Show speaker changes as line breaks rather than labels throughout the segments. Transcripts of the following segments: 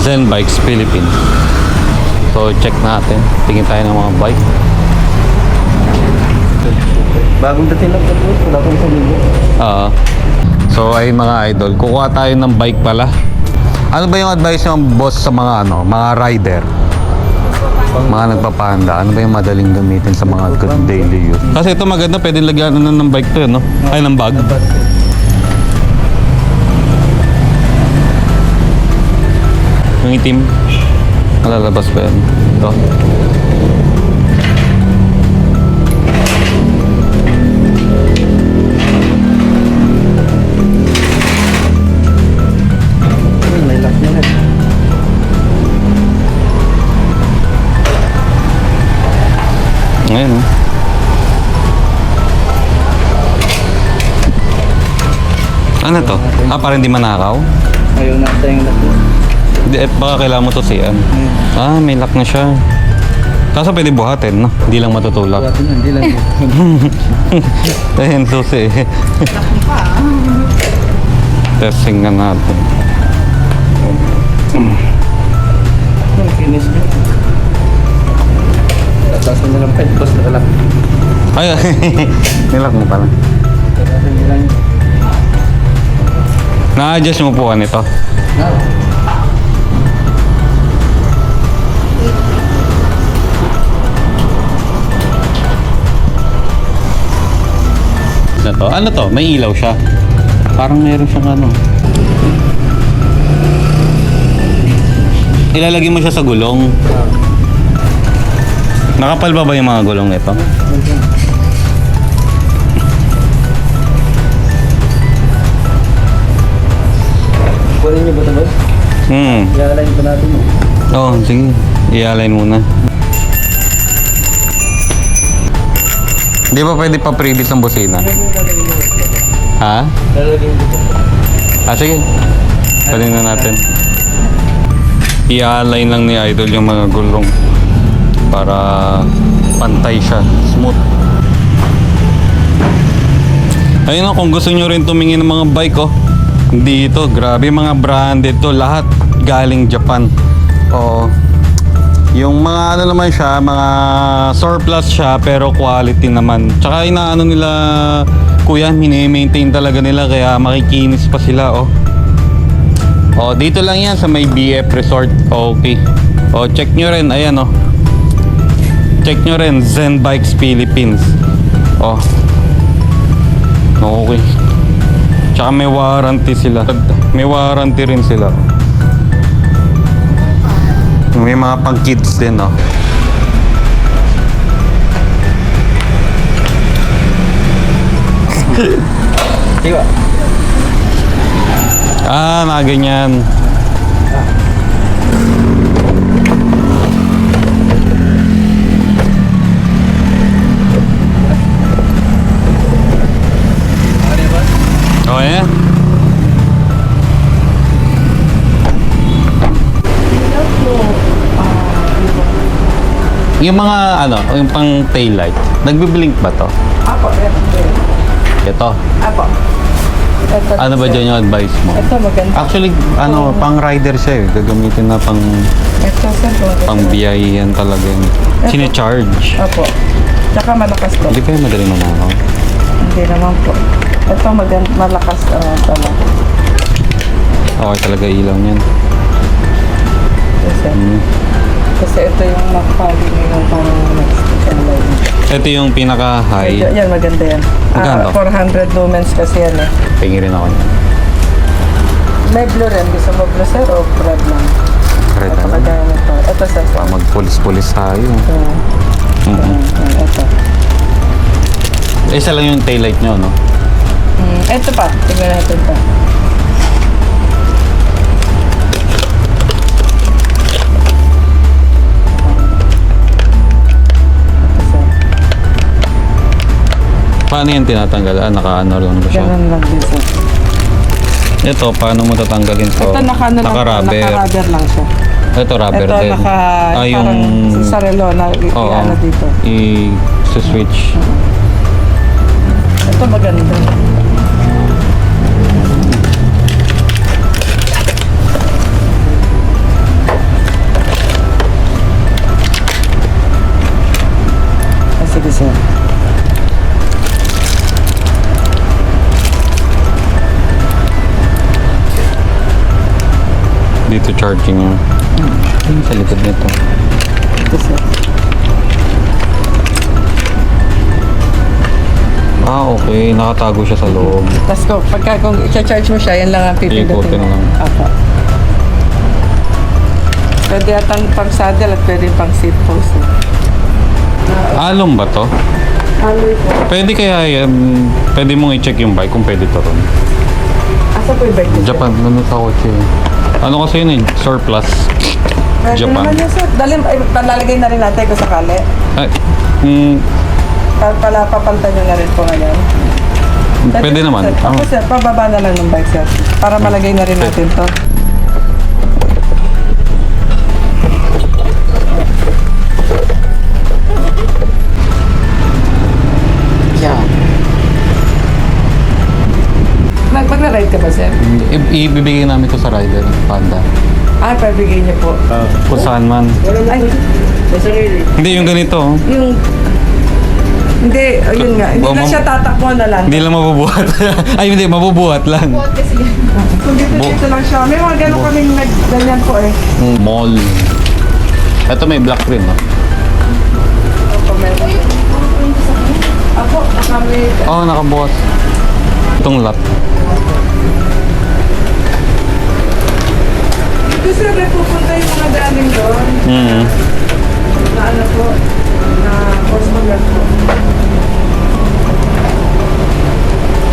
Zen Bikes Philippines. So check natin. Tingin tayo ng mga bike.
Bagong dating lang po. Wala pong sabihin.
So ay mga idol, kukuha tayo ng bike pala. Ano ba yung advice ng boss sa mga mga rider? Mga nagpapahanda, ano ba yung madaling gamitin sa mga daily use? Kasi ito maganda, pwede lagyan ng bike to, no? Ay, ng bag. Yung itim, nalalabas pa yan. Ito.
May lock na rin.
Ngayon, ano to? Para hindi manakaw?
Ayaw nasa yung lock na.
Hindi, baka kailangan mo to siyan. May lock na siya. Kaso pwede buhatin, no? Hindi lang matutulak.
Buhatin na, hindi lang yun.
Ayun, susi. Testing nga natin.
Finish na. Tapos na lang pet, boss na lang.
Ay, nilak mo pala. Na-adjust mo po nito. Ano to? May ilaw siya. Parang meron siyang ano. Ilalagay mo siya sa gulong. Nakapal ba yung mga gulong nito?
Kunin niyo ba ito, boss? I-align pa natin mo.
Oo, sige. I-align muna. Di ba pwede pa previous ang busina? Ha?
Lalagyan dito.
Sige. Pwede na natin. I-align lang ni Idol yung mga gulong para pantay siya, smooth. Ayun o, kung gusto nyo rin tumingin ng mga bike dito, grabe mga branded to, lahat galing Japan. Yung mga ano naman siya, mga surplus siya pero quality naman. Tsaka inaano nila, kuya, mini-maintain talaga nila kaya makikinis pa sila dito lang yan sa may BF Resort. Okay. Check nyo rin, ayan check nyo rin, Zen Bikes Philippines. Okay. Tsaka may warranty sila. May warranty rin sila. May mga pang kids din,
Diba?
Mga ganyan. Yeah. Yung mga yung pang tail light, nagbi-blink ba to?
Apo,
Ito.
Apo. Ito,
Ano ba dyan yung advice mo?
Ito maganda.
Actually, pang rider siya gagamitin na pang
Ito, sir,
pang biyahihan talaga yun. Sine-charge.
Apo. Tsaka malakas to.
Hindi kaya madali manakaw.
Hindi naman po. Ito maganda, malakas talaga.
Okay talaga ilaw niyan.
Kasi ito yung nakapali ngayon parang next line.
Ito yung pinaka-high.
Yan, maganda yan.
Magkano?
400 lumens kasi yan eh.
Tingin rin ako niya.
May blue rin. Gusto mo blue, sir, o red lang?
Red
Ito
na lang.
kagaya nito. Ito, sir.
Magpulis-pulis tayo.
Ito.
Isa lang yung taillight nyo, no?
Ito pa. Tingnan natin pa.
Paano yan tinatanggal? Naka-ano lang ba siya?
Ganun lang din, sir.
Ito, paano mo tatanggalin to?
Ito
Naka-rubber.
Naka-rubber lang siya.
Ito rubber
Ito
din. Yung
parang sa sarelo na ano dito.
I-switch.
Ito maganda.
Dito charging yung sa likod nito.
Ito sir.
Okay. Nakatago siya sa loob.
Tapos kung i-charge mo siya, yan lang ang pipindutin
Ikutin
mo.
lang.
Apo. Pwede atang pang saddle at pwede pang seat post.
Along ba to?
Alloy po.
Pwede kaya yan, pwede mong i-check yung bike kung pwede to ron.
Asa po yung bike niya, sir?
Japan, ano sa kotse? Ano kasi yun eh, surplus.
Pwede
Japan.
naman yun, sir. Palalagay na rin natin kung sakali.
Ay,
Papalitan nyo na rin po ngayon.
pwede naman.
Sir, ako sir, pababa na lang ng bike sir. Para malagay na rin natin to. Yeah. Magra-ride ka ba sir?
Ibibigay namin to sa rider, Panda.
Pabigay niyo po.
Kung saan man.
Ay,
Hindi, yung ganito. oh.
yung... Hindi, yun nga. Hindi na siya tatakbo na lang.
Hindi lang mabubuhat. Ay, hindi, mabubuhat lang.
So dito lang siya. May mga gano'n kaming ganyan po eh.
Mall. Ito may black rin, no?
Ako, kami...
Oo, nakabukas. Itong lot.
Ito sir, pupunta yung mga daling doon. Na ano po, na customer po.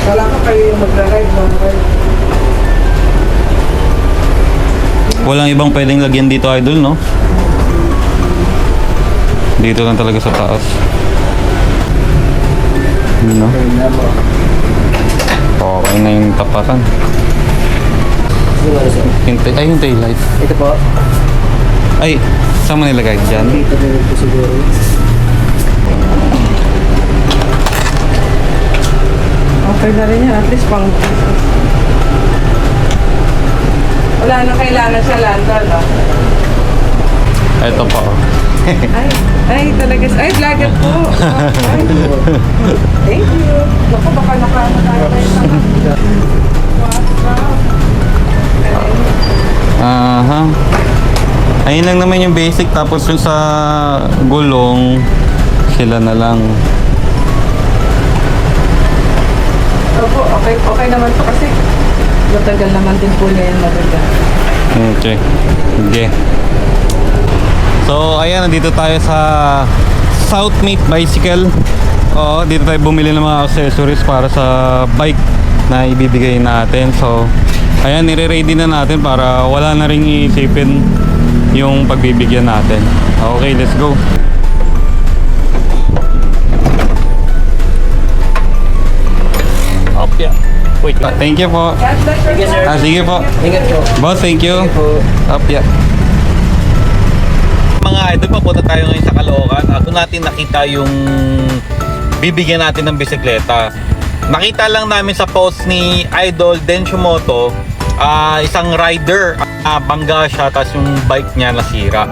Wala ka kayo yung magra-ride, no?
Walang ibang pwedeng lagyan dito, idol, no? Dito lang talaga sa taas. No? Okay na yung tapatan. Yung taillight.
Ito po.
Ay, saan mo nilagay? Dyan?
Dito din po siguro.
Okay na rin yan, at least pang... Wala na kailangan siya landa, no?
Ito pa. oh.
Ay, talaga. Ay, vlogger po. Ay, thank you. Naku, baka nakakatayo tayo sa...
Aha. Ayun lang naman yung basic. Tapos yung sa gulong, sila na lang.
Opo, okay naman po kasi matagal naman din po niya yung matagal.
Okay. Okay. So, ayan, nandito tayo sa Southmeet Bicycle. Oo, dito tayo bumili ng mga accessories para sa bike na ibibigay natin. So, ayan, nire-ready na natin para wala na ring iisipin yung pagbibigyan natin. Okay, let's go. Okay. Wait, thank you po.
God bless you.
Sige, sir.
Sige po.
Ingat po.
Boss, thank you. Apya. Mga idol, papunta tayo ngayon sa Caloocan. Doon natin nakita yung bibigyan natin ng bisikleta. Nakita lang namin sa post ni Idol Denshimoto, isang rider, bangga siya, tapos yung bike niya nasira.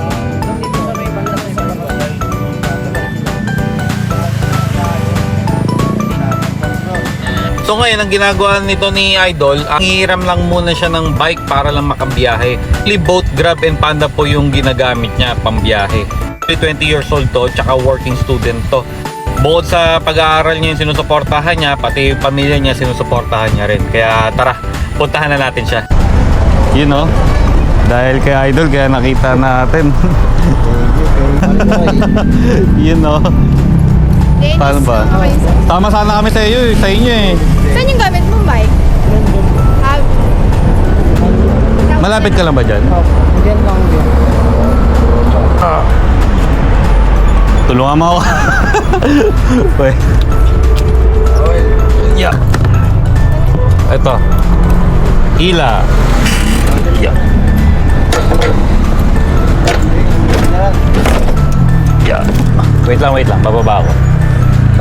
So ngayon, ang ginagawa nito ni Idol, ang hiram lang muna siya ng bike para lang makabiyahe. Both Grab and Panda po yung ginagamit niya pambiyahe. 20 years old to, tsaka working student to. Bukod sa pag-aaral niya yung sinusuportahan niya, pati yung pamilya niya sinusuportahan niya rin. Kaya tara, puntahan na natin siya. Yun know, dahil kay Idol, kaya nakita natin. Yun know.
Dennis,
Paano ba?
okay, sir.
Tama sana kami sa iyo, sa inyo eh.
Saan yung gamit mong bike?
Malapit ka lang ba dyan?
Diyan lang din.
Tulungan mo ako. Wait. Yeah. Ito. Ila. Yeah. Yeah. Wait lang. Bababa ako.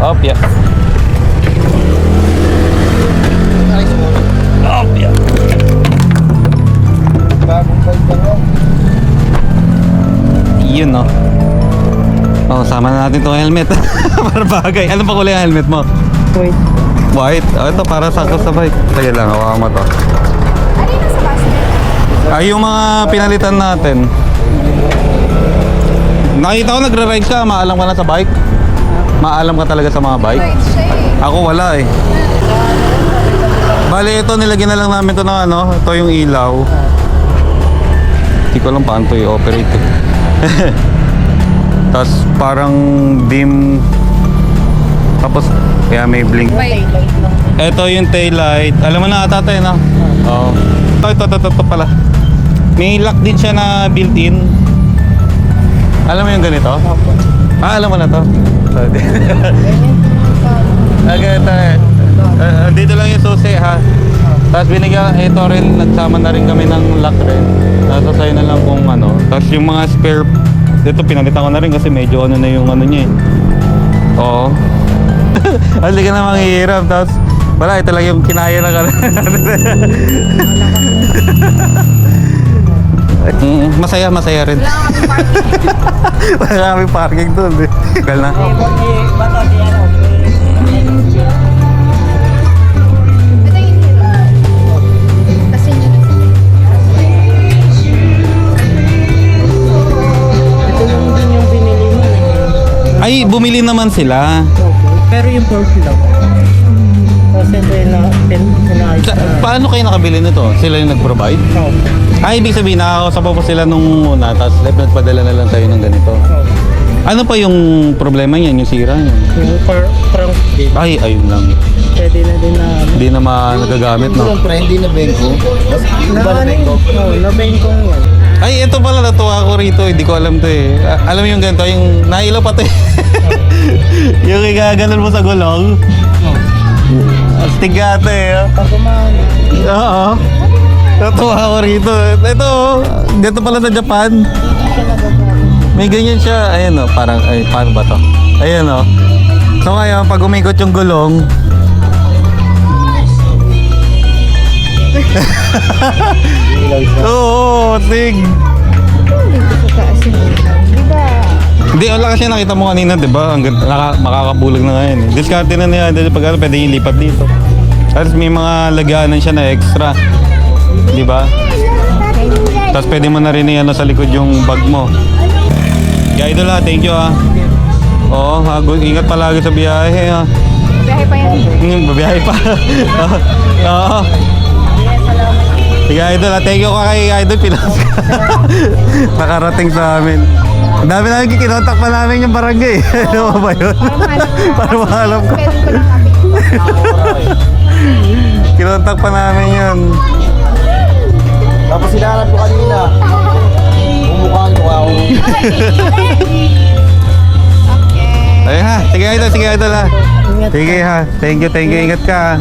Up, yeah. Up, yeah. Yun, no? Oh, sama na natin itong helmet. Para bagay. Ano pa kulay ang helmet mo?
Wait.
White. Oh, ito para sakto sa bike. Sige lang, hawakan mo to.
Ano yung nasa basket?
Ay, yung mga pinalitan natin. Nakita ko nagra-ride ka, maalam ka na sa bike? Maalam ka talaga sa mga bike?
Right siya eh.
Ako wala eh. Bali, ito nilagyan na lang namin ito ng ano, ito yung ilaw. Hindi ko alam paano ito i-operate eh. Tapos parang dim. Tapos kaya may blink.
Wait.
Ito yung tail light. Alam mo na ata tayo na. Oo. Ito pala. May lock din siya na built-in. Alam mo yung ganito? Ah, alam mo na to? Ganito eh. Dito lang yung susi ha. Tapos binigyan, ito rin, nagsama na rin kami ng lock rin. Nasa sa'yo na lang kung ano. Tapos yung mga spare, dito pinalitan ko na rin kasi medyo ano na yung ano niya eh. Oo. Hindi ka na manghihirap. Tapos wala, ito lang yung kinaya na ka. Masaya rin. Wala kami parking doon eh. Gal na.
Ito yung hero. Tapos yun yun.
Ito lang din yung binili mo.
Ay, bumili naman sila.
Pero yung pork lang. Kasi ito yung inaayos
Paano kayo nakabili nito? Sila yung nag-provide? Ay, ibig sabihin, nakakausap po sila nung una, tapos nagpadala na lang tayo ng ganito. Ano pa yung problema niyan, yung sira niyan?
Yung trunk din.
Ay, ayun lang.
Pwede na din na...
Hindi na nagagamit, no?
Hindi na bengko.
Na bengko? Oo, na bengko yan.
Ay, ito pala, natuwa ko rito. Hindi ko alam to eh. Alam mo yung ganito, yung nailaw pa to eh. Yung igaganon mo sa gulong. Astig ata eh.
Pag kumain.
Oo. Natuwa ko rito. Ito, dito pala sa Japan. May ganyan siya. Ayan o, parang, ay, paano ba to? Ayan o. So ngayon, pag umikot yung gulong, oo, tig.
Dito sa taas yung ilaw. Diba?
Hindi, wala kasi nakita mo kanina, di ba? Makakabulag na ngayon eh. Discarte na niya, dahil pag ano, pwede yung lipat dito. Tapos may mga lagaanan siya na extra. Di ba? Tapos pwede mo na rin ano sa likod yung bag mo. Kaya idol ha, thank you ha. Oo, ha, ingat palagi sa biyahe ha.
Biyahe pa yan.
Babiyahe pa. Oo. Sige idol ha, thank you ka kay idol Pinas. Nakarating sa amin. Ang dami namin kinontak pa namin yung barangay. Ano ba yun? Para mahalap ko.
Pwede ko lang kapit.
Kinontak pa namin yun.
Tapos sinahanap ko kanina. Bumukhaan ko ako.
Okay.
Ay ha, sige idol ha. Sige ha, thank you, ingat ka ha.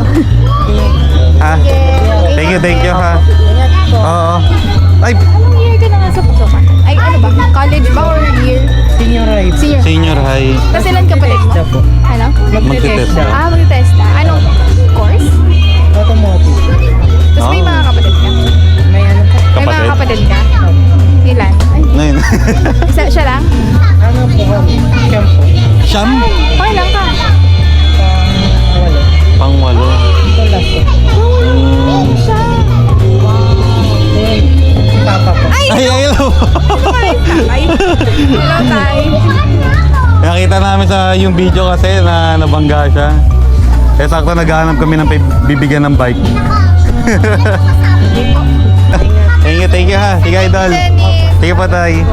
Ha? Thank you ha. Oo. Ay,
Anong year ka na nga sa pasukan? Ay, ano ba? College ba or year?
Senior ride.
Senior.
senior high.
Tapos ilan kapatid mo?
Testa po.
Ano?
Magtitest.
Magtitest ka. Anong course?
Automotive.
Tapos may
Oh.
mga kapatid ka?
May ano po.
May mga kapatid ka? Ilan? Ay,
Ngayon.
siya lang?
Ano po kami? Siyam po.
Siyam?
Pakailan ka?
Wala.
Pangwalo.
Ito last po.
Siya.
Ayun. Papa po.
Ay!
Ay, hello.
Ay! Hello, Tay.
Nakita namin sa yung video kasi na nabangga siya. Eh sakto naghahanap kami ng bibigyan ng bike. Thank you ha. Sige idol.
Dennis.
Sige pa tayo.